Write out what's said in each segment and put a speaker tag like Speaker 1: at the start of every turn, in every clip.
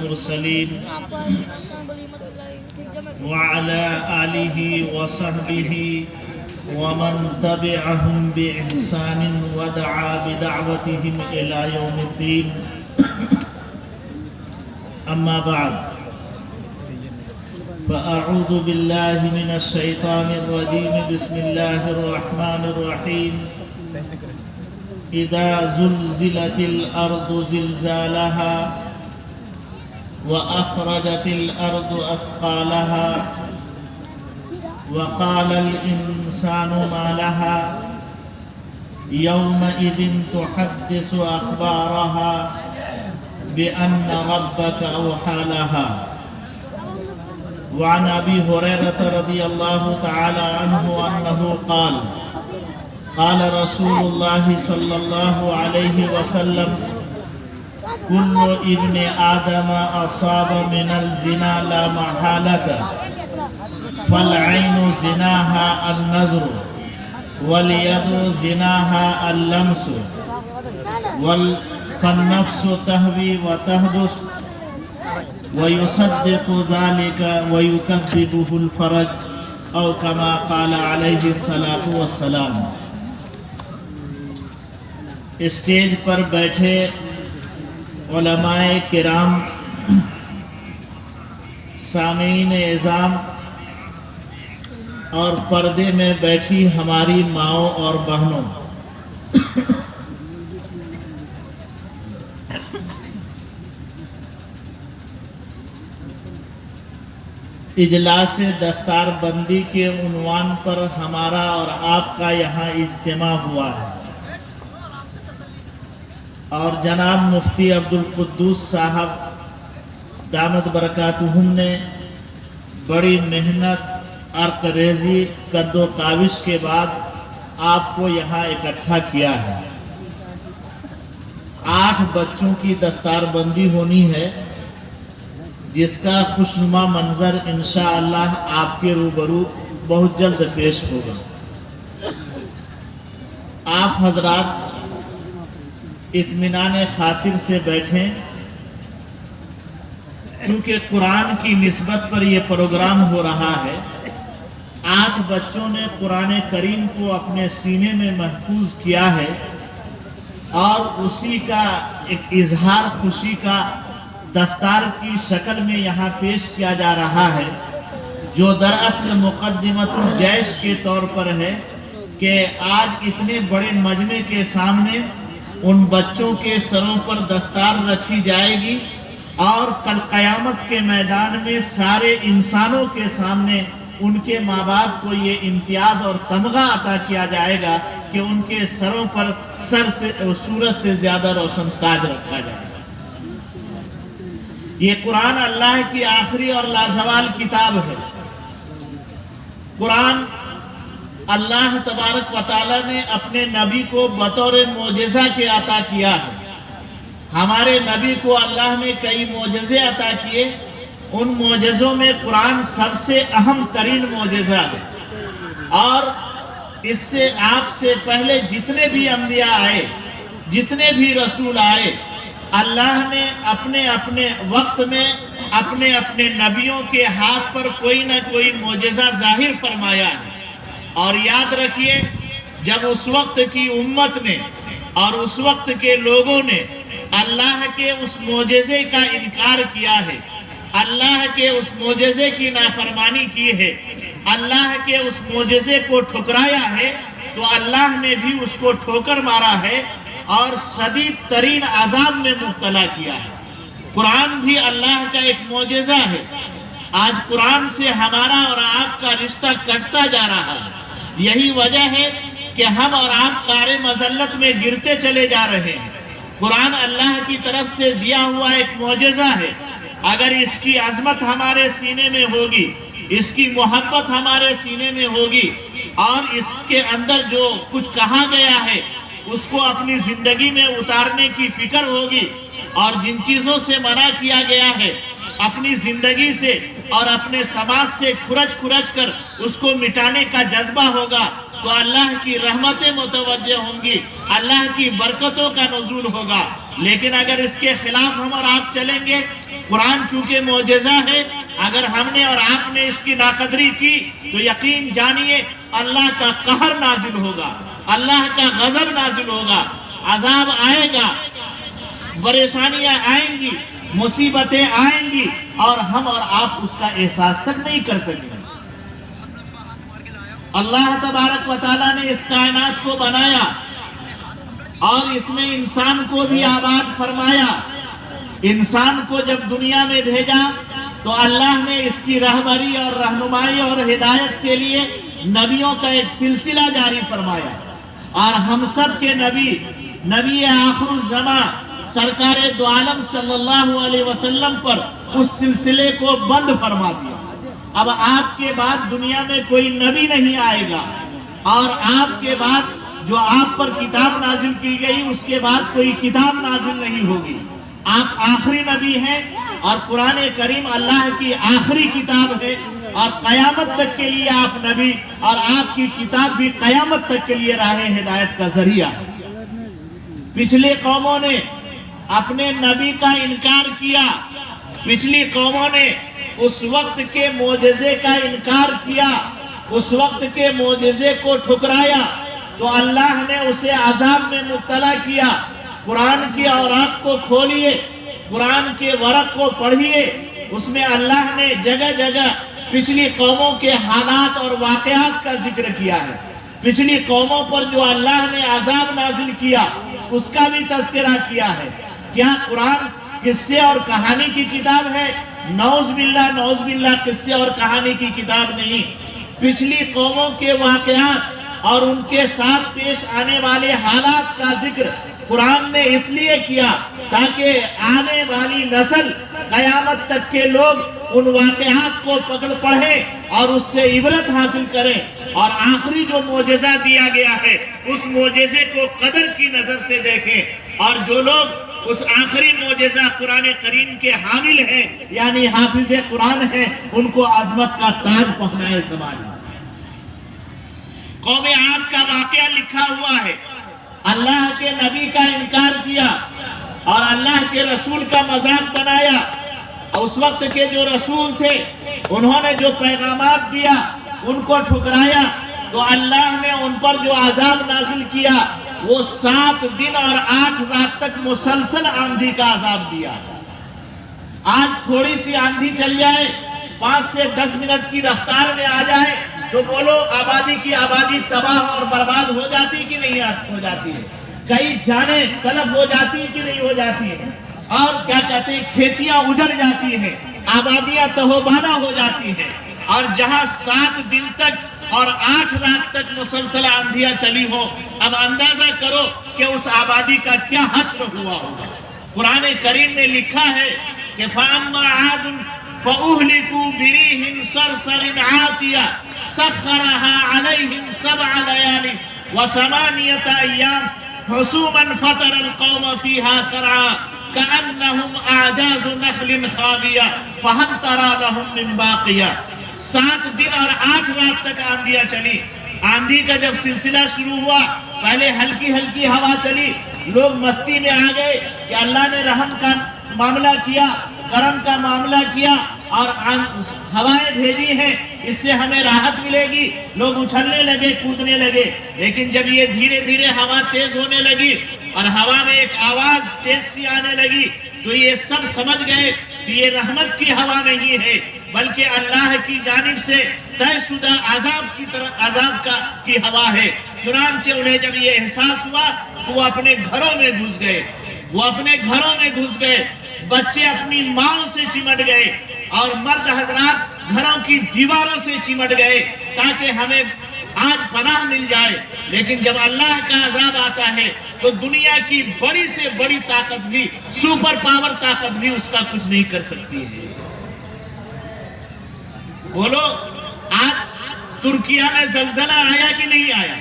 Speaker 1: المرسلين وعلى آله وصحبه ومن تبعهم بإحسان ودعا بدعوتهم إلى يوم الدين. أما بعد، فأعوذ بالله من الشيطان الرجيم. بسم الله الرحمن الرحيم. إذا زلزلت الأرض زلزالها وأخرجت الأرض أثقالها وقال الإنسان ما لها يومئذ تحدث أخبارها بأن ربك أوحى لها. وعن أبي هريرة رضي الله تعالى عنه أنه قال قال رسول الله صلى الله عليه وسلم كل ابن آدم أصاب من الزنا لا محالة، فالعين زناها النظر، واليد زناها اللمس، فالنفس تهوي وتحدث، ويصدق ذلك ويكذبه الفرج، أو كما قال عليه الصلاة والسلام. اسٹیج پر بیٹھے علماء کرام، سامعین اعظام اور پردے میں بیٹھی ہماری ماؤں اور بہنوں، اجلاس دستار بندی کے عنوان پر ہمارا اور آپ کا یہاں اجتماع ہوا ہے، اور جناب مفتی عبدالقدوس صاحب دامت برکاتہم نے بڑی محنت عرق ریزی قد و کاوش کے بعد آپ کو یہاں اکٹھا کیا ہے. 8 بچوں کی دستار بندی ہونی ہے، جس کا خوشنما منظر انشاءاللہ آپ کے روبرو بہت جلد پیش ہوگا. آپ حضرات اطمینان خاطر سے بیٹھیں، چونکہ قرآن کی نسبت پر یہ پروگرام ہو رہا ہے. 8 بچوں نے قرآن کریم کو اپنے سینے میں محفوظ کیا ہے، اور اسی کا ایک اظہار خوشی کا دستار کی شکل میں یہاں پیش کیا جا رہا ہے، جو دراصل مقدمۃ الجیش کے طور پر ہے کہ آج اتنے بڑے مجمع کے سامنے ان بچوں کے سروں پر دستار رکھی جائے گی، اور کل قیامت کے میدان میں سارے انسانوں کے سامنے ان کے ماں باپ کو یہ امتیاز اور تمغہ عطا کیا جائے گا کہ ان کے سروں پر سورج سے زیادہ روشن تاج رکھا جائے گا. یہ قرآن اللہ کی آخری اور لازوال کتاب ہے. قرآن اللہ تبارک و تعالیٰ نے اپنے نبی کو بطور معجزہ کے عطا کیا ہے. ہمارے نبی کو اللہ نے کئی معجزے عطا کیے، ان معجزوں میں قرآن سب سے اہم ترین معجزہ ہے. اور اس سے آپ سے پہلے جتنے بھی انبیاء آئے، جتنے بھی رسول آئے، اللہ نے اپنے اپنے وقت میں اپنے اپنے نبیوں کے ہاتھ پر کوئی نہ کوئی معجزہ ظاہر فرمایا ہے. اور یاد رکھیے، جب اس وقت کی امت نے اور اس وقت کے لوگوں نے اللہ کے اس معجزے کا انکار کیا ہے، اللہ کے اس معجزے کی نافرمانی کی ہے، اللہ کے اس معجزے کو ٹھکرایا ہے، تو اللہ نے بھی اس کو ٹھوکر مارا ہے اور شدید ترین عذاب میں مبتلا کیا ہے. قرآن بھی اللہ کا ایک معجزہ ہے. آج قرآن سے ہمارا اور آپ کا رشتہ کٹتا جا رہا ہے. یہی وجہ ہے کہ ہم اور آپ قعر مذلت میں گرتے چلے جا رہے ہیں. قرآن اللہ کی طرف سے دیا ہوا ایک معجزہ ہے. اگر اس کی عظمت ہمارے سینے میں ہوگی، اس کی محبت ہمارے سینے میں ہوگی، اور اس کے اندر جو کچھ کہا گیا ہے اس کو اپنی زندگی میں اتارنے کی فکر ہوگی، اور جن چیزوں سے منع کیا گیا ہے اپنی زندگی سے اور اپنے سماج سے کھرچ کر اس کو مٹانے کا جذبہ ہوگا، تو اللہ کی رحمتیں متوجہ ہوں گی، اللہ کی برکتوں کا نزول ہوگا. لیکن اگر اس کے خلاف ہم اور آپ چلیں گے، قرآن چونکہ معجزہ ہے، اگر ہم نے اور آپ نے اس کی ناقدری کی تو یقین جانیے اللہ کا قہر نازل ہوگا، اللہ کا غضب نازل ہوگا، عذاب آئے گا، پریشانیاں آئیں گی، مصیبتیں آئیں گی، اور ہم اور آپ اس کا احساس تک نہیں کر سکیں۔ اللہ تبارک و تعالیٰ نے اس کائنات کو بنایا اور اس میں انسان کو بھی آباد فرمایا۔ انسان کو جب دنیا میں بھیجا تو اللہ نے اس کی رہبری اور رہنمائی اور ہدایت کے لیے نبیوں کا ایک سلسلہ جاری فرمایا، اور ہم سب کے نبی آخر الزماں سرکار دو عالم صلی اللہ علیہ وسلم پر اس سلسلے کو بند فرما دیا۔ اب آپ کے بعد دنیا میں کوئی نبی نہیں آئے گا، اور آپ کے بعد جو آپ پر کتاب نازل کی گئی اس کے بعد کوئی کتاب نازل نہیں ہوگی۔ آپ آخری نبی ہیں، اور قرآن کریم اللہ کی آخری کتاب ہے، اور قیامت تک کے لیے آپ نبی، اور آپ کی کتاب بھی قیامت تک کے لیے راہ ہدایت کا ذریعہ ہے۔ پچھلی قوموں نے اپنے نبی کا انکار کیا، پچھلی قوموں نے اس وقت کے معجزے کا انکار کیا، اس وقت کے معجزے کو ٹھکرایا، تو اللہ نے اسے عذاب میں مبتلا کیا۔ قرآن کی اوراق کو کھولیے، قرآن کے ورق کو پڑھیے، اس میں اللہ نے جگہ جگہ پچھلی قوموں کے حالات اور واقعات کا ذکر کیا ہے۔ پچھلی قوموں پر جو اللہ نے عذاب نازل کیا اس کا بھی تذکرہ کیا ہے۔ کیا قرآن قصے اور کہانی کی کتاب ہے؟ نعوذ باللہ قصے اور کہانی کی کتاب نہیں۔ پچھلی قوموں کے واقعات اور ان کے ساتھ پیش آنے والے حالات کا ذکر قرآن نے اس لیے کیا تاکہ آنے والی نسل، قیامت تک کے لوگ ان واقعات کو پڑھیں اور اس سے عبرت حاصل کریں، اور آخری جو معجزہ دیا گیا ہے اس معجزے کو قدر کی نظر سے دیکھیں، اور جو لوگ اس آخری معجزہ قرآن کریم کے حامل ہیں یعنی حافظ قرآن ہیں، ان کو عظمت کا تاج پہنائے سماج۔ قوم عاد کا واقعہ لکھا ہوا ہے۔ اللہ کے نبی کا انکار کیا اور اللہ کے رسول کا مذاق بنایا۔ اس وقت کے جو رسول تھے انہوں نے جو پیغامات دیا ان کو ٹھکرایا، تو اللہ نے ان پر جو عذاب نازل کیا وہ 7 دن اور 8 رات تک مسلسل آندھی کا عذاب دیا۔ آج تھوڑی سی آندھی چل جائے، 5 سے 10 منٹ کی رفتار میں آ جائے تو بولو آبادی کی آبادی تباہ اور برباد ہو جاتی کہ نہیں ہو جاتی ہے؟ کئی جانیں طلب ہو جاتی کہ نہیں ہو جاتی ہیں؟ اور کیا کہتے ہیں، کھیتیاں اجڑ جاتی ہیں، آبادیاں تہوبانہ ہو جاتی ہیں، اور جہاں 7 دن تک اور 8 رات تک مسلسل آندھیاں چلی ہو، اب اندازہ کرو کہ اس آبادی کا کیا حشر ہوا ہوگا۔ قرآن کریم نے لکھا ہے کہ فَأَمَّا عَادٌ فَأُهْلِكُوا بِرِيحٍ صَرْصَرٍ عَاتِيَةٍ سَخَّرَهَا عَلَيْهِمْ 7 لَيَالٍ و8 أَيَّامٍ حُسُومًا فَتَرَى الْقَوْمَ فِيهَا سَرْعَىٰ كَأَنَّهُمْ أَعْجَازُ نَخْلٍ خَاوِيَةٍ فَهَلْ تَرَىٰ لَهُم مِّن بَاقِيَةٍ۔ 7 دن اور 8 رات تک آندھیاں چلی۔ آندھی کا جب سلسلہ شروع ہوا، پہلے ہلکی ہلکی ہوا چلی، لوگ مستی میں آ گئے کہ اللہ نے رحم کا معاملہ کیا، کرم کا معاملہ کیا اور ہوائیں بھیجی ہیں، اس سے ہمیں راحت ملے گی، لوگ اچھلنے لگے، کودنے لگے۔ لیکن جب یہ دھیرے دھیرے ہوا تیز ہونے لگی اور ہوا میں ایک آواز تیز سی آنے لگی تو یہ سب سمجھ گئے کہ یہ رحمت کی ہوا نہیں ہے بلکہ اللہ کی جانب سے طے شدہ عذاب کی ہوا ہے۔ چنانچہ انہیں جب یہ احساس ہوا تو وہ اپنے گھروں میں گھس گئے، بچے اپنی ماں سے چمٹ گئے اور مرد حضرات گھروں کی دیواروں سے چمٹ گئے تاکہ ہمیں آج پناہ مل جائے۔ لیکن جب اللہ کا عذاب آتا ہے تو دنیا کی بڑی سے بڑی طاقت بھی، سپر پاور طاقت بھی اس کا کچھ نہیں کر سکتی ہے۔ بولو آج ترکیہ میں زلزلہ آیا کہ نہیں آیا؟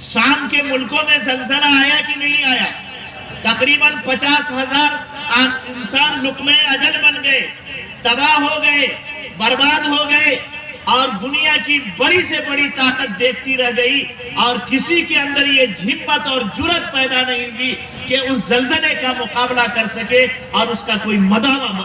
Speaker 1: شام کے ملکوں میں زلزلہ آیا کہ نہیں آیا؟ تقریباً 50,000 انسان لقمہ اجل بن گئے، تباہ ہو گئے، برباد ہو گئے، اور دنیا کی بڑی سے بڑی طاقت دیکھتی رہ گئی اور کسی کے اندر یہ ہمت اور جرأت پیدا نہیں ہوئی کہ اس زلزلے کا مقابلہ کر سکے اور اس کا کوئی مداوع